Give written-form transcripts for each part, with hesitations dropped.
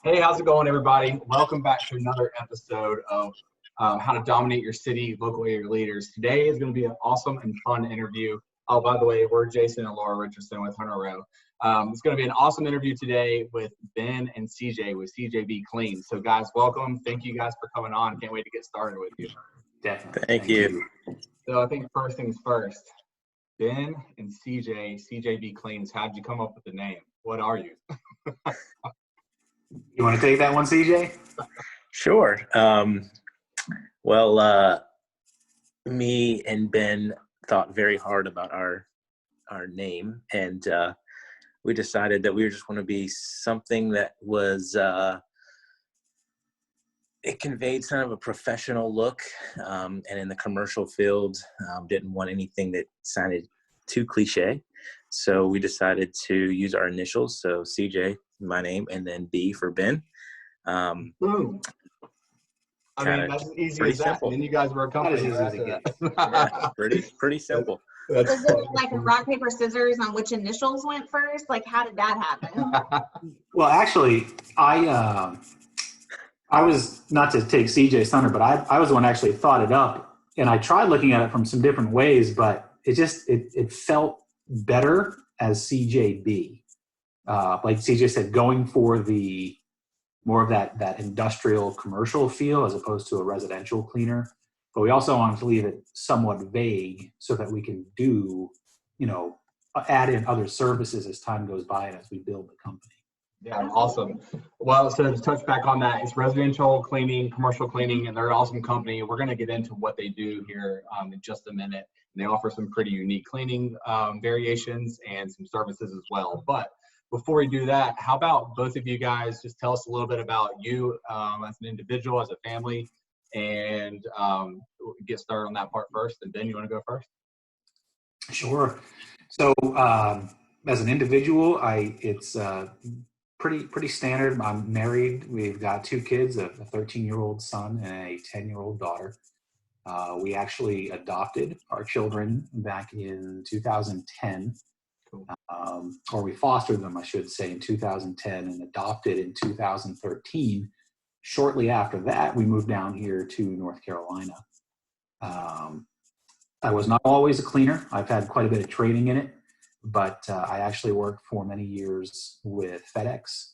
Hey, how's it going, everybody? Welcome back to another episode of How to Dominate Your City, Local Area Leaders. Today is going to be an awesome and fun interview. Oh, by the way, we're Jason and Laura Richardson with Rowe. It's going to be an awesome interview today with Ben and CJ with CJB Clean. So, guys, welcome. Thank you guys for coming on. Can't wait to get started with you. Definitely. Thank you. So, I think first things first, Ben and CJB Cleans, how'd you come up with the name? What are you? You want to take that one, CJ? Sure. Me and Ben thought very hard about our name, and we decided that we just want to be something that was it conveyed kind of a professional look, and in the commercial field, didn't want anything that sounded too cliche. So we decided to use our initials, so CJ, my name, and then B for Ben. Boom. I mean, that's as easy as that. Simple. And then you guys were a company. Yeah, pretty simple. Was it like a rock, paper, scissors on which initials went first? Like, how did that happen? Well, actually, I was, not to take CJ's thunder, but I was the one who actually thought it up. And I tried looking at it from some different ways, but it felt better as CJB. Like CJ said, going for the more of that industrial commercial feel as opposed to a residential cleaner. But we also wanted to leave it somewhat vague so that we can do, add in other services as time goes by and as we build the company. Yeah, awesome. Well, so to touch back on that, it's residential cleaning, commercial cleaning, and they're an awesome company. We're going to get into what they do here in just a minute. And they offer some pretty unique cleaning variations and some services as well. But before we do that, how about both of you guys just tell us a little bit about you as an individual, as a family, and get started on that part first. And Ben, you want to go first? Sure. So as an individual, it's pretty standard. I'm married. We've got two kids, a 13-year-old son and a 10-year-old daughter. We actually adopted our children back in 2010. Cool. Or we fostered them, I should say, in 2010 and adopted in 2013. Shortly after that, we moved down here to North Carolina. I was not always a cleaner. I've had quite a bit of training in it, but I actually worked for many years with FedEx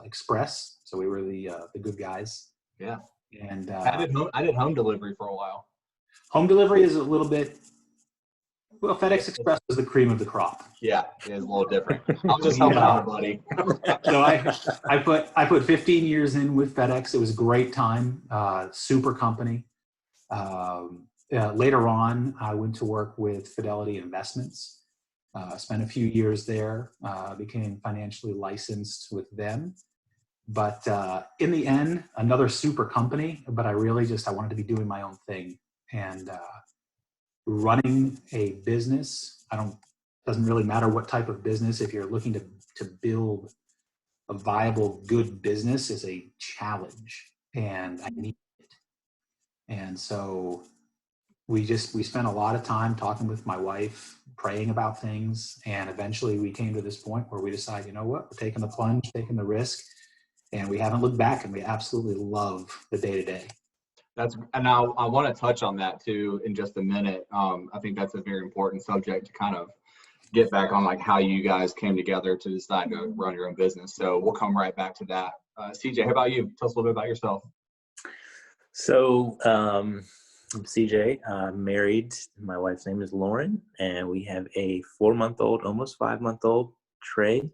Express. So we were the good guys. Yeah. And I did home delivery for a while. Home delivery is a little bit. Well, FedEx Express was the cream of the crop. Yeah, it is a little different. I'm just helping out, buddy. So I put 15 years in with FedEx. It was a great time, super company. Later on, I went to work with Fidelity Investments. Spent a few years there. Became financially licensed with them. But in the end, another super company. But I wanted to be doing my own thing. And running a business, doesn't really matter what type of business. If you're looking to build a viable, good business, is a challenge, and I need it. And so we spent a lot of time talking with my wife, praying about things, and eventually we came to this point where we decided, you know what, we're taking the plunge, taking the risk, and we haven't looked back, and we absolutely love the day-to-day. And I want to touch on that too in just a minute. I think that's a very important subject to kind of get back on, like how you guys came together to decide to run your own business. So we'll come right back to that. CJ, how about you? Tell us a little bit about yourself. So I'm CJ. I'm married. My wife's name is Lauren, and we have a 4-month-old, almost 5-month-old Trey.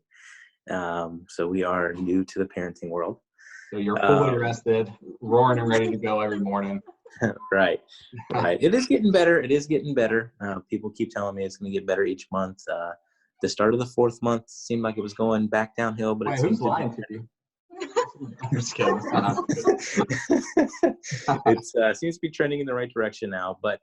So we are new to the parenting world. So you're fully rested, roaring and ready to go every morning. Right. It is getting better. People keep telling me it's going to get better each month. The start of the 4th month seemed like it was going back downhill, but who's lying to you? I'm just kidding. It seems to be trending in the right direction now. But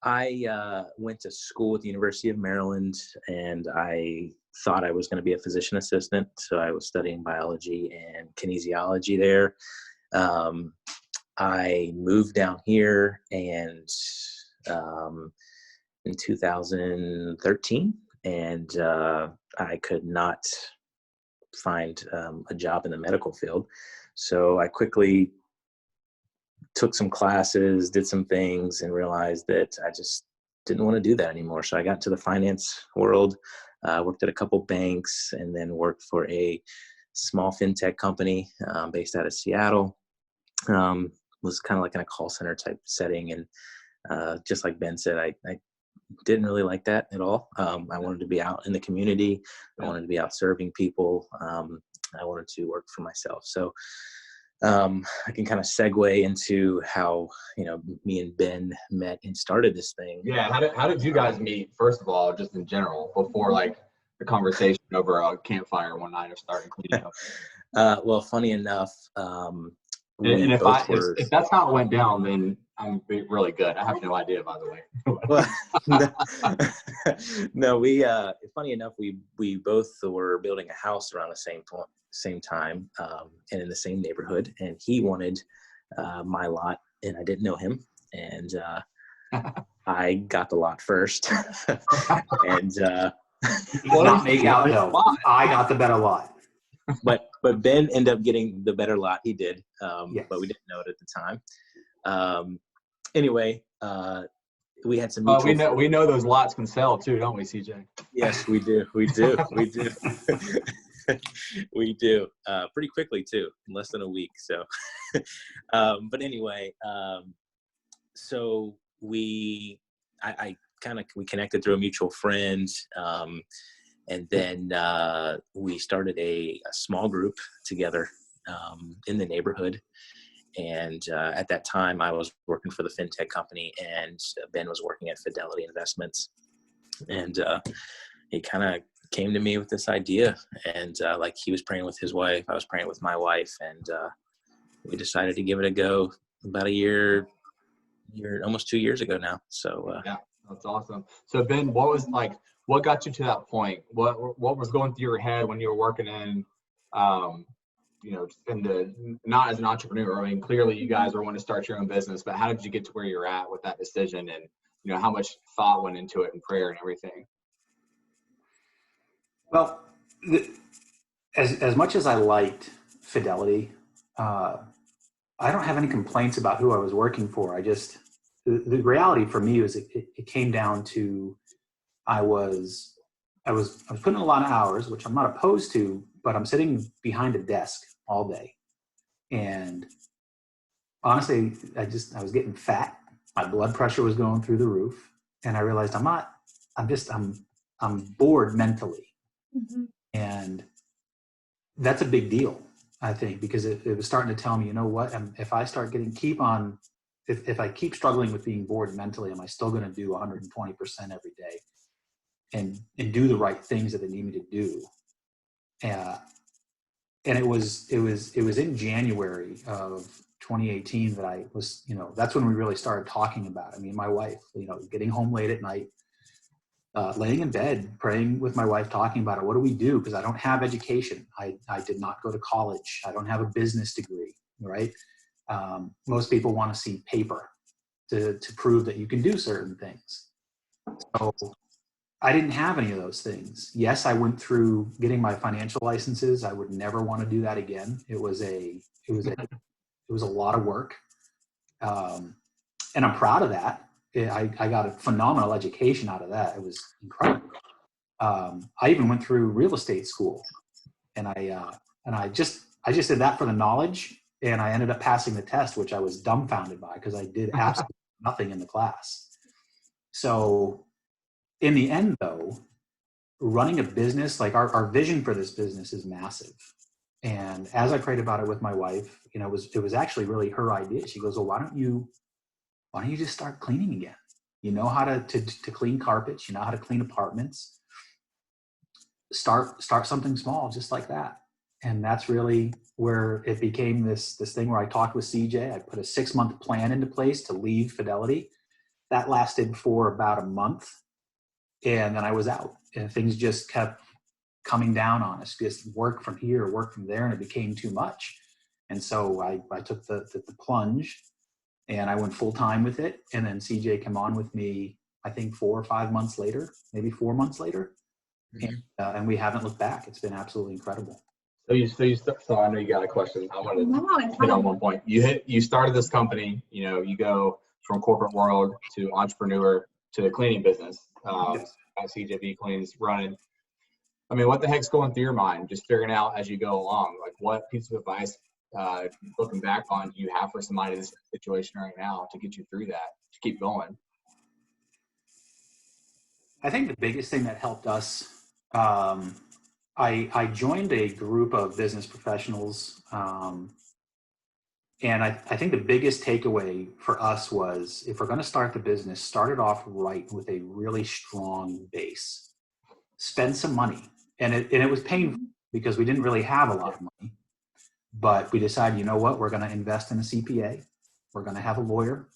I went to school at the University of Maryland, and I thought I was going to be a physician assistant. So I was studying biology and kinesiology there. I moved down here and in 2013, and I could not find a job in the medical field. So I quickly took some classes, did some things, and realized that I just didn't want to do that anymore. So I got into the finance world, worked at a couple banks, and then worked for a small fintech company based out of Seattle. Was kind of like in a call center type setting. And just like Ben said, I didn't really like that at all. I wanted to be out in the community. I wanted to be out serving people. I wanted to work for myself. So I can kind of segue into how, me and Ben met and started this thing. Yeah. How did you guys meet, first of all, just in general, before like the conversation over a campfire one night of starting cleaning up? Well, funny enough, and if that's how it went down, then I'm really good. I have no idea, by the way. Well, no, funny enough, we both were building a house around the same time, and in the same neighborhood, and he wanted my lot, and I didn't know him, and I got the lot first. And not make out though. I got the better lot. But Ben ended up getting the better lot. He did, yes. But we didn't know it at the time. Anyway, we had some mutual we know those lots can sell too, don't we, CJ? Yes, we do. We do. We do. Pretty quickly too, in less than a week. So, but anyway, so we connected through a mutual friend. And then we started a small group together in the neighborhood. And at that time, I was working for the fintech company, and Ben was working at Fidelity Investments. And he kind of came to me with this idea. And like he was praying with his wife, I was praying with my wife. And we decided to give it a go about a year, almost 2 years ago now. So yeah, that's awesome. So Ben, what got you to that point? What was going through your head when you were working in, not as an entrepreneur? I mean, clearly you guys want to start your own business, but how did you get to where you're at with that decision, and how much thought went into it and prayer and everything? Well, as much as I liked Fidelity, I don't have any complaints about who I was working for. The reality for me was it came down to I was putting in a lot of hours, which I'm not opposed to, but I'm sitting behind a desk all day. And honestly, I was getting fat. My blood pressure was going through the roof. And I realized I'm bored mentally. Mm-hmm. And that's a big deal, I think, because it was starting to tell me, you know what, if I start if I keep struggling with being bored mentally, am I still going to do 120% every day? And do the right things that they need me to do. And it was in January of 2018 that I was, that's when we really started talking about it. I mean, my wife, getting home late at night, laying in bed, praying with my wife, talking about it. What do we do? Because I don't have education. I did not go to college. I don't have a business degree, right? Most people want to see paper to prove that you can do certain things. So I didn't have any of those things. Yes, I went through getting my financial licenses. I would never want to do that again. It was a lot of work. And I'm proud of that. I got a phenomenal education out of that. It was incredible. I even went through real estate school, and I just did that for the knowledge, and I ended up passing the test, which I was dumbfounded by because I did absolutely nothing in the class. So in the end, though, running a business, like our vision for this business is massive. And as I prayed about it with my wife, it was actually really her idea. She goes, well, why don't you just start cleaning again? You know how to clean carpets, you know how to clean apartments. Start something small, just like that. And that's really where it became this thing where I talked with CJ. I put a 6-month plan into place to leave Fidelity. That lasted for about a month. And then I was out, and things just kept coming down on us, just work from here, work from there. And it became too much. And so I took the plunge, and I went full time with it. And then CJ came on with me, I think 4 or 5 months later, maybe 4 months later. Mm-hmm. And we haven't looked back. It's been absolutely incredible. So I know you got a question. I wanted to No, it's hit on fine. one point. You started this company, you go from corporate world to entrepreneur to the cleaning business. At CJB Cleans running. I mean, what the heck's going through your mind? Just figuring out as you go along, like what piece of advice, looking back on, do you have for somebody in this situation right now to get you through that, to keep going? I think the biggest thing that helped us, I joined a group of business professionals, and I think the biggest takeaway for us was, if we're going to start the business, start it off right with a really strong base. Spend some money. And it was painful because we didn't really have a lot of money. But we decided, you know what, we're going to invest in a CPA. We're going to have a lawyer.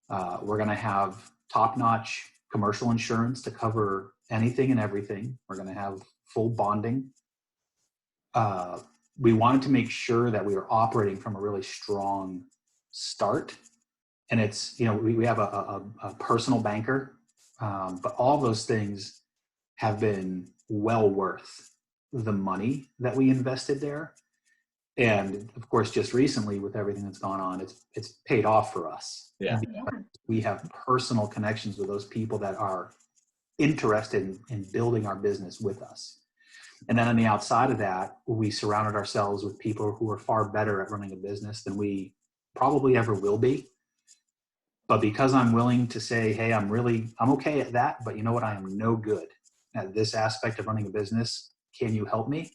We're going to have top-notch commercial insurance to cover anything and everything. We're going to have full bonding. We wanted to make sure that we were operating from a really strong start. And it's, we have a personal banker, but all those things have been well worth the money that we invested there. And of course, just recently with everything that's gone on, it's paid off for us. Yeah. We have personal connections with those people that are interested in building our business with us. And then on the outside of that, we surrounded ourselves with people who are far better at running a business than we probably ever will be. But because I'm willing to say, hey, I'm okay at that, but you know what? I am no good at this aspect of running a business. Can you help me?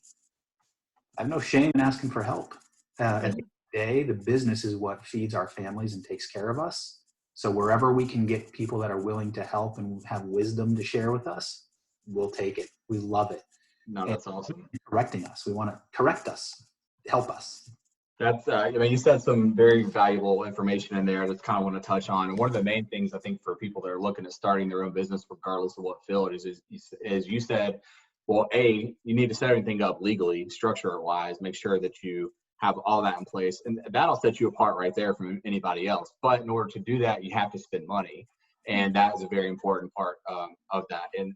I have no shame in asking for help. At the end of the day, the business is what feeds our families and takes care of us. So wherever we can get people that are willing to help and have wisdom to share with us, we'll take it. We love it. No, that's awesome. Correcting us. We want to correct us, help us. That's, you said some very valuable information in there that's kind of want to touch on. And one of the main things I think for people that are looking at starting their own business, regardless of what field it is you said, well, you need to set everything up legally, structure-wise, make sure that you have all that in place. And that'll set you apart right there from anybody else. But in order to do that, you have to spend money. And that is a very important part of that. And,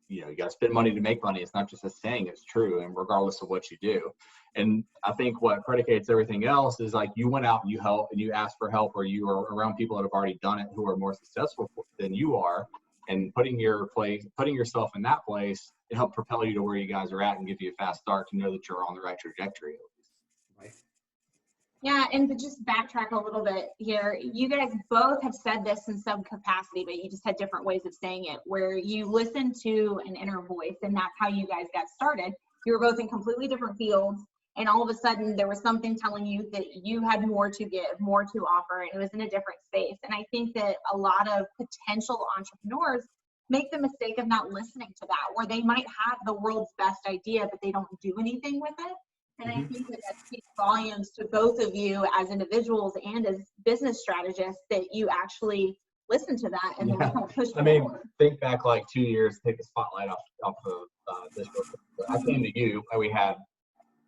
you got to spend money to make money. It's not just a saying, it's true. And regardless of what you do. And I think what predicates everything else is like you went out and you helped and you asked for help, or you are around people that have already done it who are more successful than you are. And putting yourself in that place, it helped propel you to where you guys are at and give you a fast start to know that you're on the right trajectory. Right. Yeah, and to just backtrack a little bit here, you guys both have said this in some capacity, but you just had different ways of saying it, where you listen to an inner voice, and that's how you guys got started. You were both in completely different fields, and all of a sudden there was something telling you that you had more to give, more to offer, and it was in a different space. And I think that a lot of potential entrepreneurs make the mistake of not listening to that, where they might have the world's best idea, but they don't do anything with it. And I think that speaks volumes to both of you as individuals and as business strategists, that you actually listen to that and then kind of push forward. Think back like 2 years, take the spotlight off of this. I came to you, and we had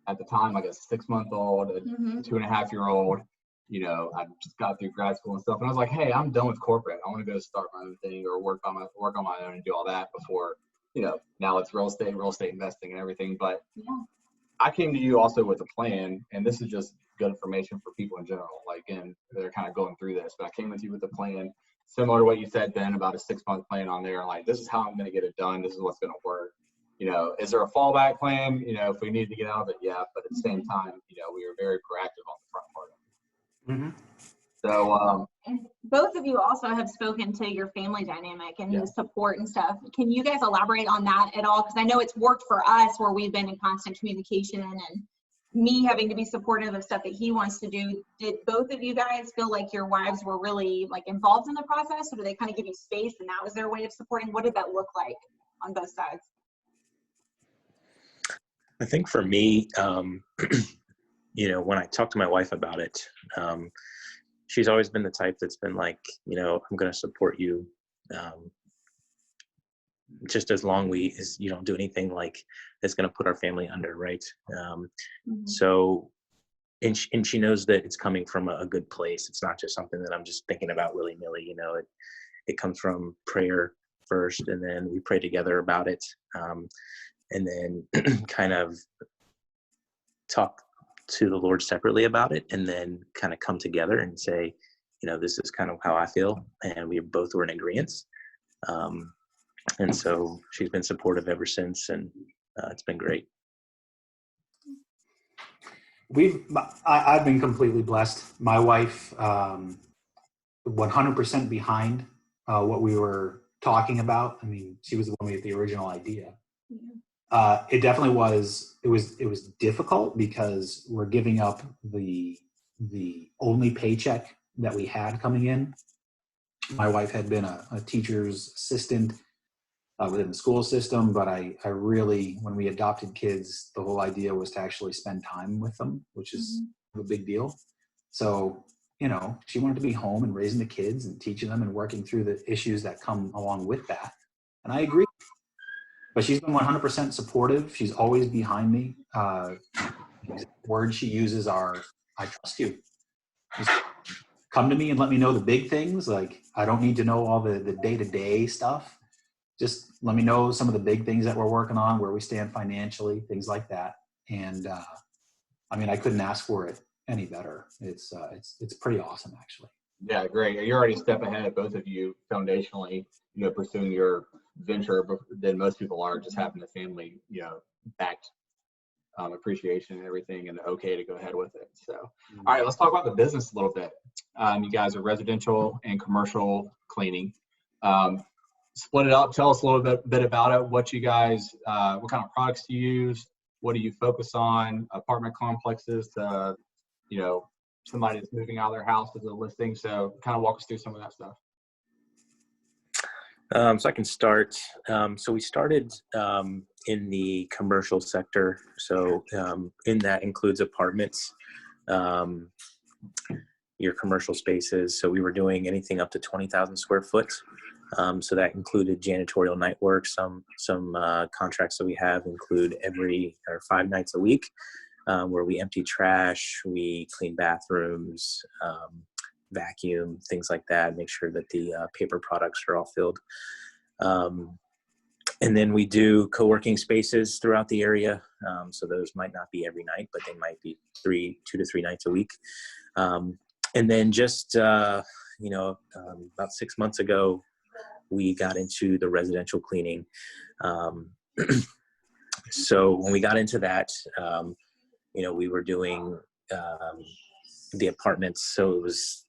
at the time like a 6-month-old, a 2.5-year-old. I just got through grad school and stuff, and I was like, hey, I'm done with corporate. I want to go start my own thing or work on my own and do all that before, now it's real estate investing and everything. But I came to you also with a plan, and this is just good information for people in general. Like, again, they're kind of going through this, but I came with you with a plan similar to what you said, Ben, about a 6-month plan on there. Like, this is how I'm going to get it done. This is what's going to work. Is there a fallback plan? If we need to get out of it, yeah. But at the same time, we were very proactive on the front part of it. So, and both of you also have spoken to your family dynamic and the support and stuff. Can you guys elaborate on that at all? Because I know it's worked for us, where we've been in constant communication, and me having to be supportive of stuff that he wants to do. Did both of you guys feel like your wives were really involved in the process, or did they kind of give you space and that was their way of supporting? What did that look like on both sides? I think for me, when I talk to my wife about it, she's always been the type that's been like, I'm going to support you, just as long as you don't do anything that's going to put our family under, right? So, and she knows that it's coming from a good place. It's not just something that I'm just thinking about willy-nilly. It comes from prayer first, and then we pray together about it, and then kind of talk to the Lord separately about it, and then kind of come together and say, this is kind of how I feel, and we both were in agreement. And so she's been supportive ever since, and it's been great. I've been completely blessed. My wife, 100% behind what we were talking about. I mean, she was the one with the original idea. It definitely was. It was difficult because we're giving up the only paycheck that we had coming in. My wife had been a teacher's assistant within the school system, but I really, when we adopted kids, the whole idea was to actually spend time with them, which is a big deal. So, she wanted to be home and raising the kids and teaching them and working through the issues that come along with that. And I agree. But she's been 100% supportive. She's always behind me. Words she uses are, "I trust you. Just come to me and let me know the big things. Like, I don't need to know all the day-to-day stuff. Just let me know some of the big things that we're working on, where we stand financially, things like that." And I couldn't ask for it any better. It's pretty awesome, actually. Yeah, great. You're already a step ahead of both of you foundationally, pursuing your venture than most people are, just having the family, backed appreciation and everything, and okay to go ahead with it. So, all right, let's talk about the business a little bit. You guys are residential and commercial cleaning. Split it up. Tell us a little bit about it. What you guys, what kind of products do you use? What do you focus on? Apartment complexes to, somebody that's moving out of their house as a listing. So kind of walk us through some of that stuff. So I can start. So we started in the commercial sector. So in that includes apartments, your commercial spaces. So we were doing anything up to 20,000 square foot. So that included janitorial night work. Some contracts that we have include 5 nights a week, where we empty trash, we clean bathrooms, vacuum, things like that, make sure that the paper products are all filled. And then we do co-working spaces throughout the area. So those might not be every night, but they might be 2 to 3 nights a week. And then just, about 6 months ago, we got into the residential cleaning. So when we got into that, we were doing the apartments. So it's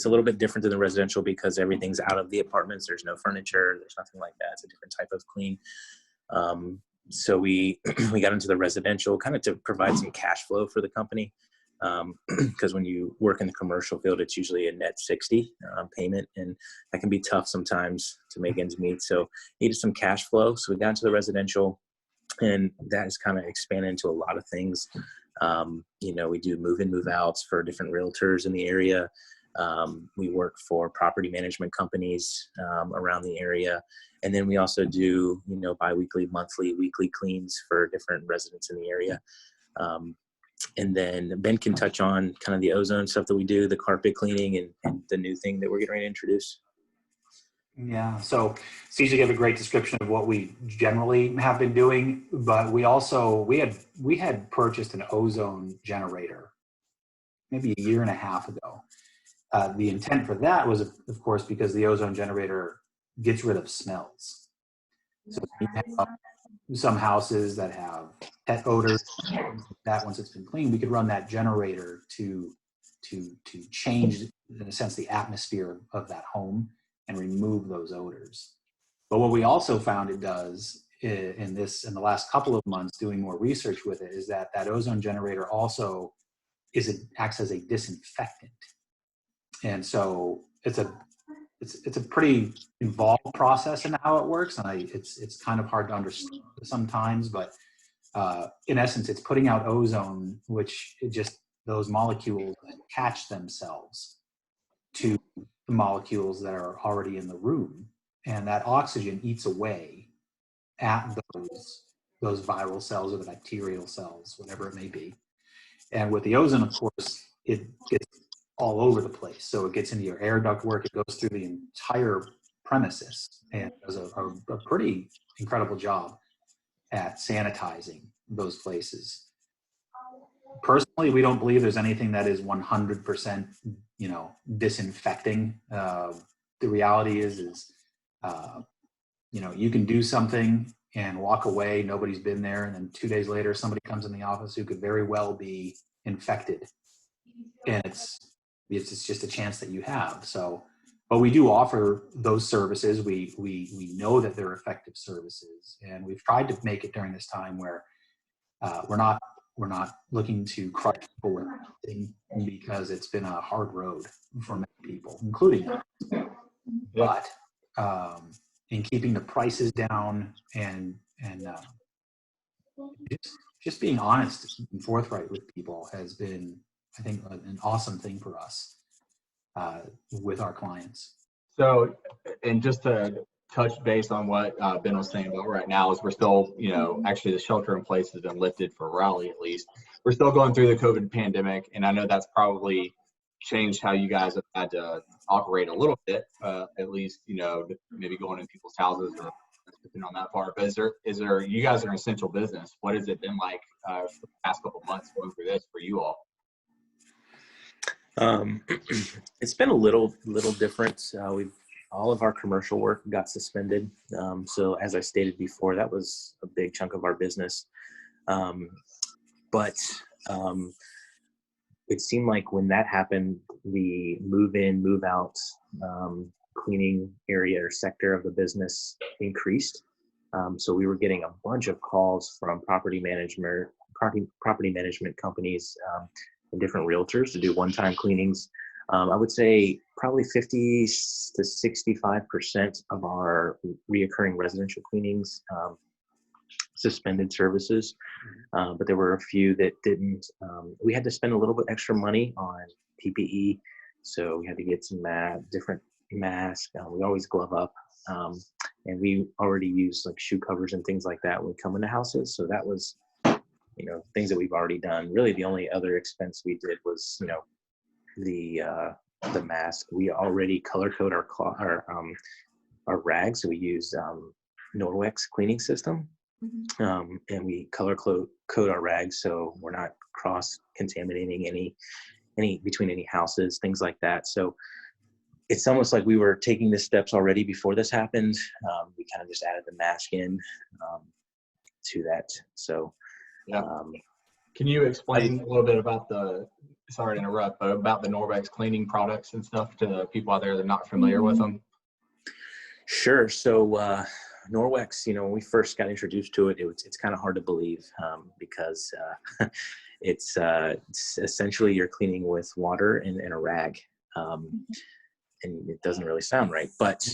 a little bit different than the residential because everything's out of the apartments. There's no furniture. There's nothing like that. It's a different type of clean. So we got into the residential kind of to provide some cash flow for the company. Because when you work in the commercial field, it's usually a net 60 payment, and that can be tough sometimes to make ends meet. So needed some cash flow. So we got into the residential, and that has kind of expanded into a lot of things. We do move-in, move-outs for different realtors in the area. We work for property management companies around the area. And then we also do, biweekly, monthly, weekly cleans for different residents in the area. And then Ben can touch on kind of the ozone stuff that we do, the carpet cleaning, and the new thing that we're getting ready to introduce. Yeah, so CJ gave a great description of what we generally have been doing, but we had purchased an ozone generator maybe 1.5 years ago. The intent for that was, of course, because the ozone generator gets rid of smells. So you have some houses that have pet odors, that once it's been cleaned, we could run that generator to change, in a sense, the atmosphere of that home and remove those odors. But what we also found it does in the last couple of months doing more research with it is that ozone generator also acts as a disinfectant. And so it's a pretty involved process in how it works, and it's kind of hard to understand sometimes, but in essence, it's putting out ozone, which those molecules attach themselves to the molecules that are already in the room, and that oxygen eats away at those viral cells or the bacterial cells, whatever it may be. And with the ozone, of course, it gets all over the place. So it gets into your air duct work. It goes through the entire premises and does a pretty incredible job at sanitizing those places. personally, we don't believe there's anything that is 100%, disinfecting. The reality is, you can do something and walk away, nobody's been there, and then 2 days later, somebody comes in the office who could very well be infected. And it's just a chance that you have. So, but we do offer those services. We know that they're effective services, and we've tried to make it during this time where we're not looking to crush people with anything, because it's been a hard road for many people, including us. But in keeping the prices down and just being honest and forthright with people has been, I think, an awesome thing for us with our clients. So, and just to touch base on what Ben was saying about right now, is we're still, actually the shelter in place has been lifted for Raleigh at least. We're still going through the COVID pandemic, and I know that's probably changed how you guys have had to operate a little bit, at least, maybe going in people's houses or depending on that part. But is there, you guys are an essential business. What has it been like for the past couple of months going through this for you all? It's been a little different. All of our commercial work got suspended. So as I stated before, that was a big chunk of our business. But it seemed like when that happened, the move in, move out cleaning area or sector of the business increased. So we were getting a bunch of calls from property management companies and different realtors to do one-time cleanings. I would say probably 50 to 65% of our reoccurring residential cleanings suspended services, but there were a few that didn't. We had to spend a little bit extra money on PPE, so we had to get some different masks. We always glove up, and we already use like shoe covers and things like that when we come into houses. So that was, things that we've already done. Really, the only other expense we did was, the mask. We already color code our rags, so we use Norwex cleaning system. And we color code our rags, so we're not cross contaminating any between any houses, things like that. So it's almost like we were taking the steps already before this happened. We kind of just added the mask in to that. So yeah. Can you explain a little bit about sorry to interrupt, but about the Norwex cleaning products and stuff to the people out there that are not familiar with them? Sure. So Norwex, when we first got introduced to it, it's kind of hard to believe because it's essentially you're cleaning with water and a rag. And it doesn't really sound right, but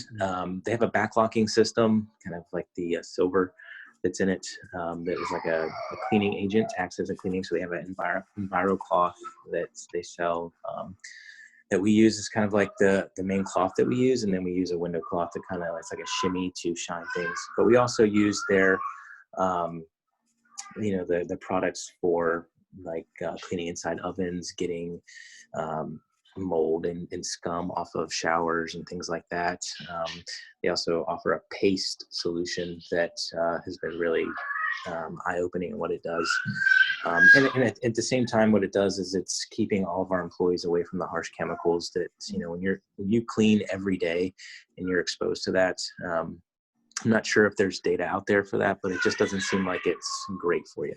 they have a backlocking system, kind of like the silver that's in it, that is like a cleaning agent, acts as a cleaning. So they have an enviro cloth that they sell that we use as kind of like the main cloth that we use, and then we use a window cloth to kind of, it's like a shimmy to shine things. But we also use their, the products for like cleaning inside ovens, getting mold and scum off of showers and things like that. They also offer a paste solution that has been really eye-opening in what it does. And at the same time, what it does is it's keeping all of our employees away from the harsh chemicals that, when you clean every day and you're exposed to that. I'm not sure if there's data out there for that, but it just doesn't seem like it's great for you.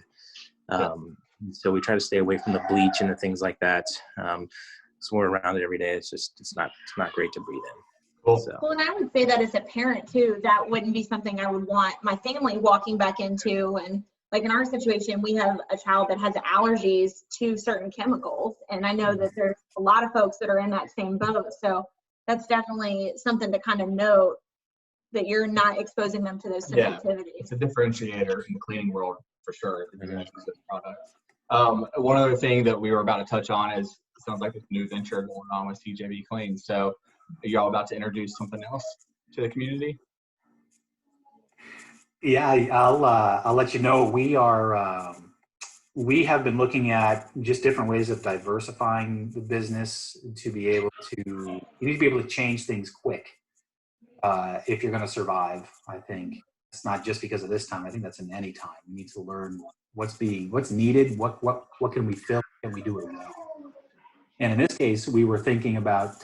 So we try to stay away from the bleach and the things like that. So we're around it every day. It's not great to breathe in. Cool. So. Well, and I would say that as a parent too, that wouldn't be something I would want my family walking back into. And like in our situation, we have a child that has allergies to certain chemicals. And I know that there's a lot of folks that are in that same boat. So that's definitely something to kind of note, that you're not exposing them to those sensitivities. Yeah, it's a differentiator in the cleaning world for sure. One other thing that we were about to touch on is, it sounds like there's a new venture going on with CJB Clean. So are y'all about to introduce something else to the community? Yeah, I'll let you know. We have been looking at just different ways of diversifying the business to be able to, you need to be able to change things quick if you're going to survive, I think. it's not just because of this time. I think that's in any time. We need to learn what's needed, what can we fill, can we do it well. And in this case, we were thinking about,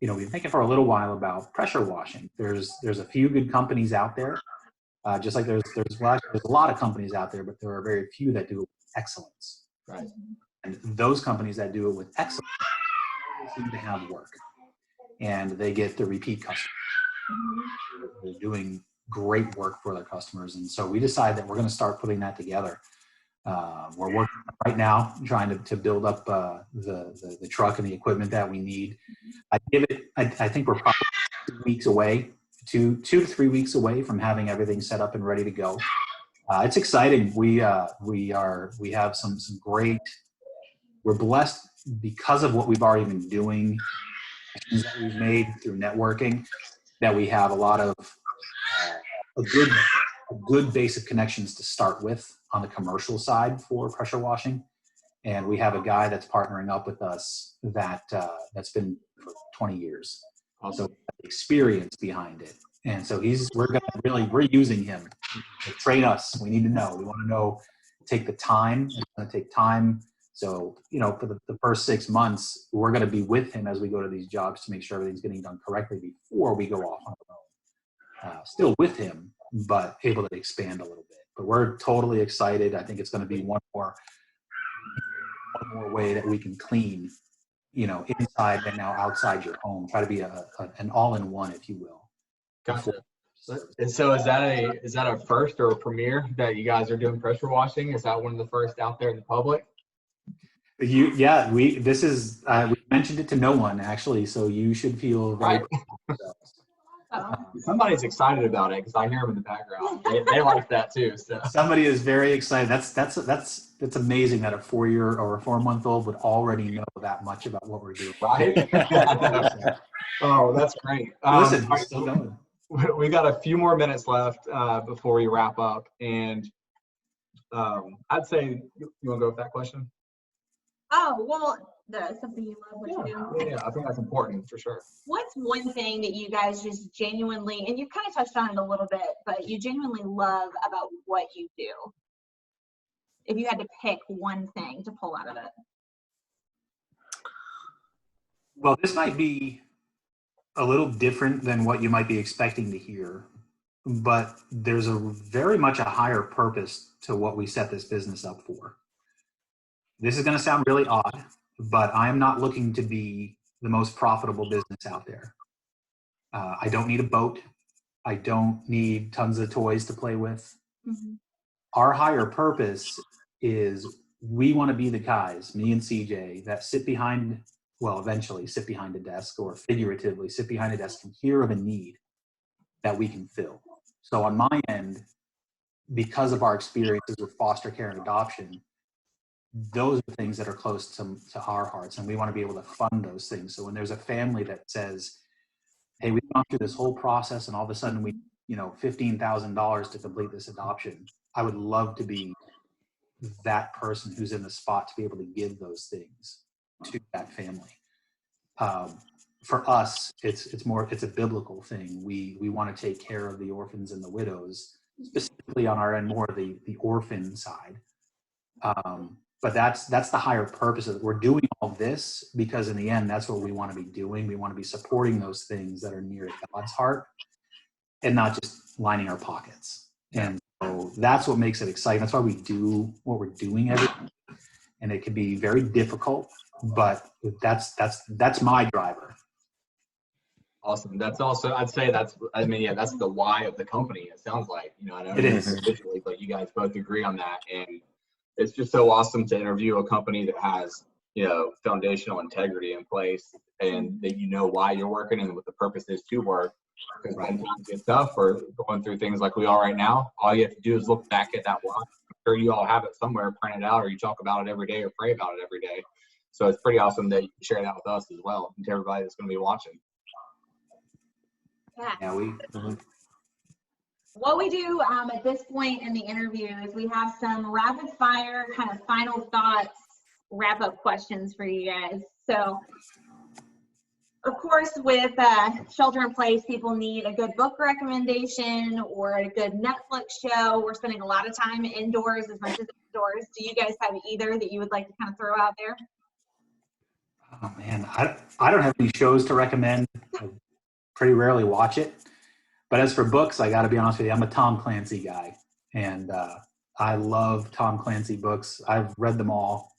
we've been thinking for a little while about pressure washing. There's a few good companies out there, just like there's a lot of companies out there, but there are very few that do it with excellence. Right. And those companies that do it with excellence seem to have work, and they get the repeat customers. They're doing great work for their customers, and so we decided that we're going to start putting that together. We're working right now trying to build up the truck and the equipment that we need. I think we're probably 2 weeks away, 2 to 3 weeks away from having everything set up and ready to go. It's exciting. We have some great. We're blessed because of what we've already been doing, that we've made through networking, that we have a lot of a good base of connections to start with on the commercial side for pressure washing. And we have a guy that's partnering up with us that's been for 20 years. Also experience behind it. And so we're using him to train us. We need to know. We want to know, take the time. It's going to take time. So, for the first 6 months, we're going to be with him as we go to these jobs to make sure everything's getting done correctly before we go off on our own. Still with him, but able to expand a little bit. But we're totally excited. I think it's going to be one more way that we can clean, inside and now outside your home. Try to be an all-in-one, if you will. Gotcha. And so is that a first or a premiere that you guys are doing pressure washing? Is that one of the first out there in the public? We mentioned it to no one actually, so you should feel very Somebody's excited about it because I hear them in the background. They like that too. So somebody is very excited. That's amazing that a 4-year or a 4-month-old would already know that much about what we're doing. Right? Oh, that's great. Listen, we're still going. We got a few more minutes left before we wrap up, and I'd say you want to go with that question? Oh, well, something you love what you do. Yeah, I think that's important for sure. What's one thing that you guys just genuinely, and you kind of touched on it a little bit, but you genuinely love about what you do? If you had to pick one thing to pull out of it. Well, this might be a little different than what you might be expecting to hear, but there's very much a higher purpose to what we set this business up for. This is going to sound really odd, but I am not looking to be the most profitable business out there. I don't need a boat. I don't need tons of toys to play with. Mm-hmm. Our higher purpose is we want to be the guys, me and CJ, that eventually sit behind a desk, or figuratively sit behind a desk and hear of a need that we can fill. So on my end, because of our experiences with foster care and adoption, those are things that are close to our hearts, and we want to be able to fund those things. So when there's a family that says, hey, we've gone through this whole process and all of a sudden we, $15,000 to complete this adoption, I would love to be that person who's in the spot to be able to give those things to that family. For us, it's a biblical thing. We want to take care of the orphans and the widows, specifically on our end, more the orphan side. But that's the higher purpose of it. We're doing all this because in the end, that's what we want to be doing. We want to be supporting those things that are near God's heart and not just lining our pockets. And so that's what makes it exciting. That's why we do what we're doing every day. And it can be very difficult, but that's my driver. Awesome. That's also, I'd say that's the why of the company. It sounds like, I know it is individually, but you guys both agree on that. And it's just so awesome to interview a company that has, foundational integrity in place, and that why you're working and what the purpose is to work. Because when times get tough or going through things like we are right now, all you have to do is look back at that why. I'm sure you all have it somewhere printed out, or you talk about it every day or pray about it every day. So it's pretty awesome that you can share that with us as well, and to everybody that's going to be watching. Yeah. What we do at this point in the interview is we have some rapid fire kind of final thoughts, wrap up questions for you guys. So Of course, with shelter in place, people need a good book recommendation or a good Netflix show. We're spending a lot of time indoors as much as outdoors. Do you guys have either that you would like to kind of throw out there? Oh man, I don't have any shows to recommend. I pretty rarely watch it. But as for books, I got to be honest with you, I'm a Tom Clancy guy. And I love Tom Clancy books. I've read them all.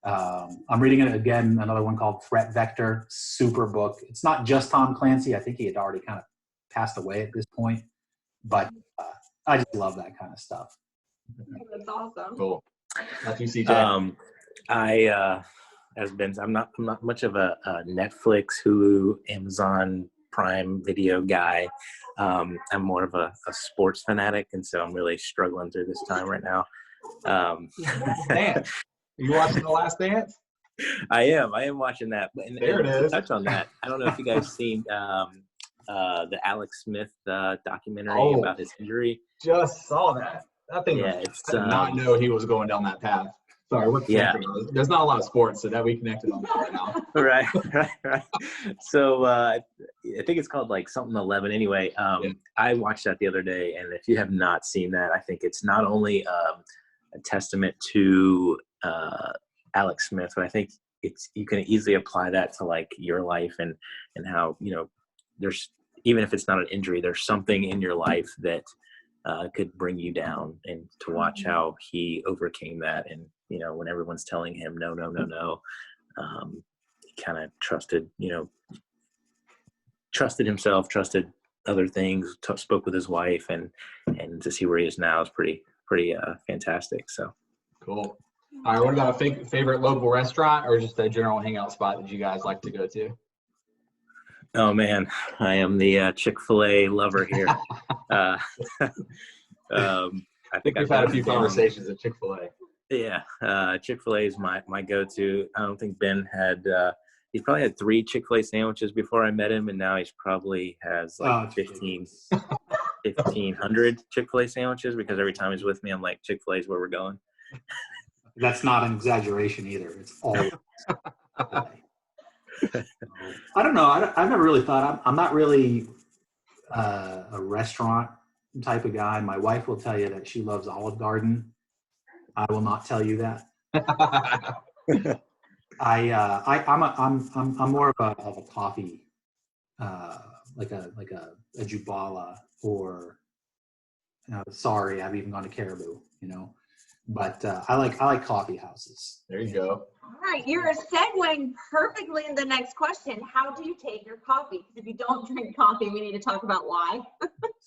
I'm reading it again, another one called Threat Vector, super book. It's not just Tom Clancy. I think he had already kind of passed away at this point, but I just love that kind of stuff. That's awesome. Cool. Not you, CJ. I'm not much of a Netflix, Hulu, Amazon Prime Video guy. I'm more of a sports fanatic, and so I'm really struggling through this time right now. Dance. Are you watching The Last Dance? I am watching that. And There it is. To touch on that, I don't know if you guys seen the Alex Smith documentary about his injury. Just saw that. I think I did not know he was going down that path. Sorry, we're connected. There's not a lot of sports, so that we connected on that right now. Right. So I think it's called like something 11. Anyway, I watched that the other day, and if you have not seen that, I think it's not only a testament to Alex Smith, but I think you can easily apply that to like your life and how, you know, there's, even if it's not an injury, there's something in your life that could bring you down, and to watch how he overcame that. And, you know, when everyone's telling him no, he kind of trusted himself, trusted other things, spoke with his wife, and to see where he is now is pretty fantastic. So cool. All right, what about a favorite local restaurant or just a general hangout spot that you guys like to go to? Oh man, I am the Chick-Fil-A lover here. I think we've had a few conversations at Chick-fil-A. Yeah, Chick-fil-A is my go-to. I don't think Ben had. He's probably had 3 Chick-fil-A sandwiches before I met him, and now he's probably has like 1,500 Chick-fil-A sandwiches, because every time he's with me, I'm like, Chick-fil-A is where we're going. That's not an exaggeration either. It's all. I don't know. I've never really thought. I'm not really a restaurant type of guy. My wife will tell you that she loves Olive Garden. I will not tell you that. I'm more of a coffee, like a Jubala, or sorry, I've even gone to Caribou, you know. But I like coffee houses. There you go. All right, you're segueing perfectly into the next question. How do you take your coffee? Because if you don't drink coffee, we need to talk about why.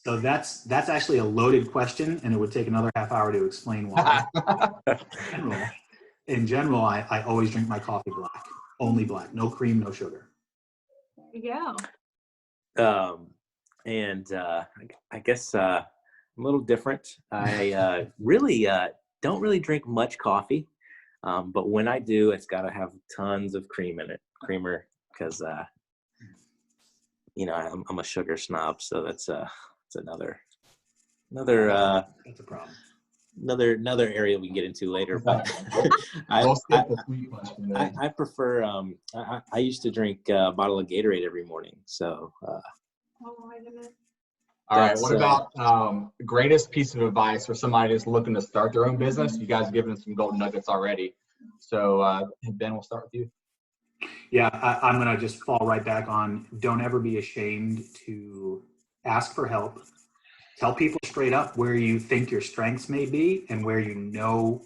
So that's actually a loaded question, and it would take another half hour to explain why. In general, I always drink my coffee black, only black, no cream, no sugar. There you go. I guess I'm a little different. I don't really drink much coffee, but when I do, it's got to have tons of creamer, because I'm a sugar snob, so that's another that's a problem. Another area we can get into later. But I prefer. I used to drink a bottle of Gatorade every morning. So. All right. What about greatest piece of advice for somebody who's looking to start their own business? You guys have given some golden nuggets already. So Ben, we'll start with you. Yeah, I'm going to just fall right back on. Don't ever be ashamed to ask for help. Tell people straight up where you think your strengths may be and where you know,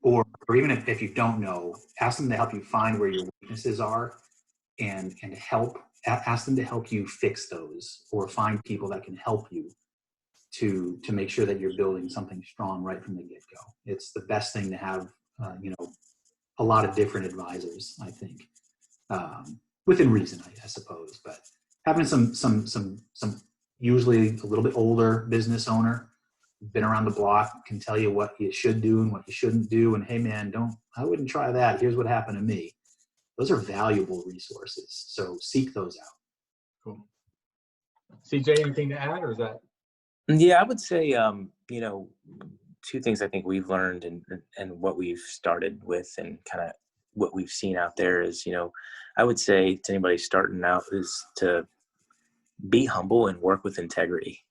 or even if you don't know, ask them to help you find where your weaknesses are, and ask them to help you fix those, or find people that can help you to make sure that you're building something strong right from the get-go. It's the best thing to have, a lot of different advisors, I think, within reason, I suppose, but having some usually a little bit older business owner, been around the block, can tell you what you should do and what you shouldn't do. And hey man, I wouldn't try that. Here's what happened to me. Those are valuable resources. So seek those out. Cool. CJ, anything to add, or is that? Yeah, I would say, 2 things I think we've learned and what we've started with and kind of what we've seen out there is, I would say to anybody starting out is to be humble and work with integrity.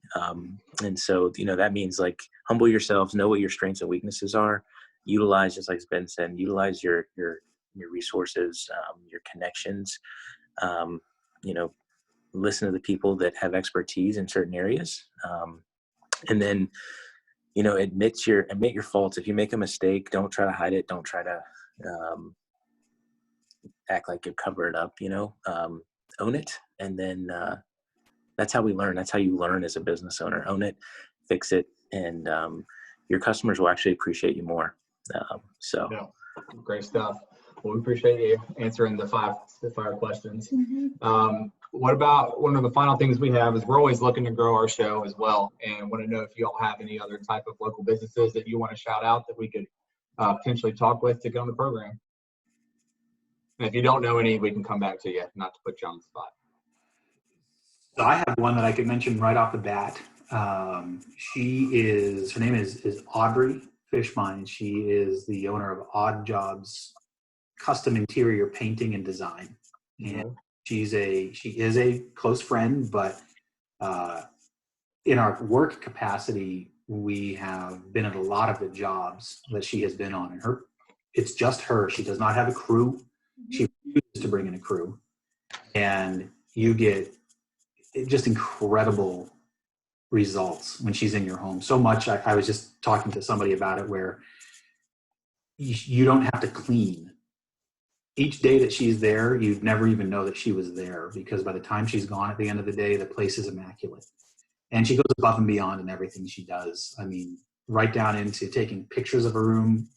And so, that means like humble yourselves, know what your strengths and weaknesses are, utilize, just like Ben said, utilize your resources, your connections, listen to the people that have expertise in certain areas. And then, admit your faults. If you make a mistake, don't try to hide it. Don't try to act like you cover it up, own it. And then that's how we learn. That's how you learn as a business owner. Own it, fix it, and your customers will actually appreciate you more. Yeah, great stuff. Well, we appreciate you answering the 5 spitfire questions. What about one of the final things we have is we're always looking to grow our show as well, and want to know if you all have any other type of local businesses that you want to shout out that we could potentially talk with to get on the program. And if you don't know any, we can come back to you, not to put you on the spot. So I have one that I could mention right off the bat. Her name is Audrey Fishmine. She is the owner of AudJobs Custom Interior Painting and Design. And she is a close friend, but in our work capacity, we have been at a lot of the jobs that she has been on. And it's just her. She does not have a crew. She refuses to bring in a crew. And you get just incredible results when she's in your home. So much, I was just talking to somebody about it, where you don't have to clean. Each day that she's there, you'd never even know that she was there, because by the time she's gone at the end of the day, the place is immaculate. And she goes above and beyond in everything she does. I mean, right down into taking pictures of a room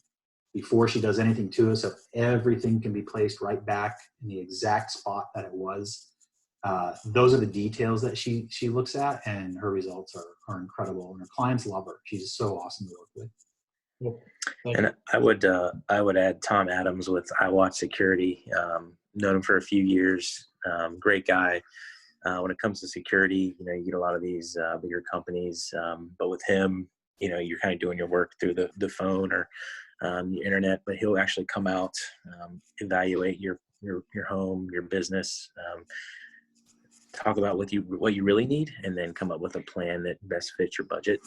before she does anything to it, so everything can be placed right back in the exact spot that it was. Those are the details that she looks at, and her results are incredible. And her clients love her. She's so awesome to work with. And I would add Tom Adams with Iwatch Security. Known him for a few years. Great guy. When it comes to security, you get a lot of these bigger companies, but with him, you're kind of doing your work through the phone or the internet. But he'll actually come out, evaluate your home, your business, talk about what you really need, and then come up with a plan that best fits your budget.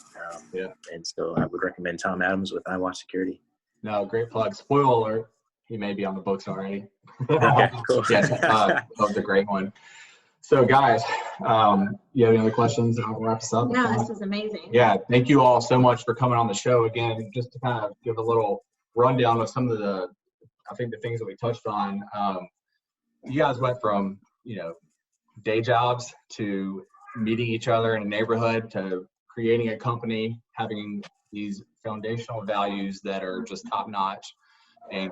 And so I would recommend Tom Adams with Iwatch Security. No, great plug. Spoiler alert, he may be on the books already. Okay, cool. Yes, that was a great one. So guys, you have any other questions? I'll wrap this up. No, this is amazing. Yeah, thank you all so much for coming on the show again. Just to kind of give a little rundown of some of the things that we touched on. You guys went from, day jobs to meeting each other in a neighborhood to creating a company, having these foundational values that are just top notch, and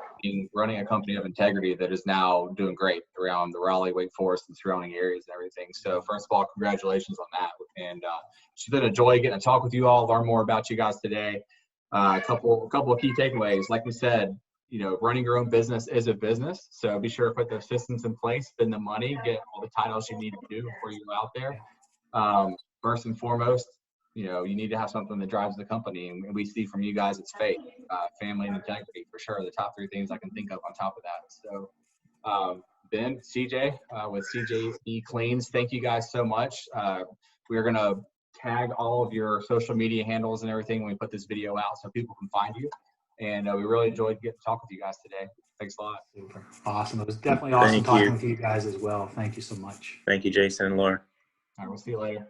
running a company of integrity that is now doing great around the Raleigh, Wake Forest, and surrounding areas and everything. So first of all, congratulations on that. And it's been a joy getting to talk with you all, learn more about you guys today. A couple of key takeaways. Like we said, running your own business is a business. So be sure to put those systems in place, spend the money, get all the titles you need to do before you go out there. First and foremost, you need to have something that drives the company. And we see from you guys, it's faith, family, and integrity for sure. The top 3 things I can think of on top of that. So Ben, CJ with CJB Cleans, thank you guys so much. We're going to tag all of your social media handles and everything when we put this video out so people can find you. And we really enjoyed getting to talk with you guys today. Thanks a lot. Super. Awesome. It was definitely awesome talking with you guys as well. Thank you so much. Thank you, Jason and Laura. All right, we'll see you later.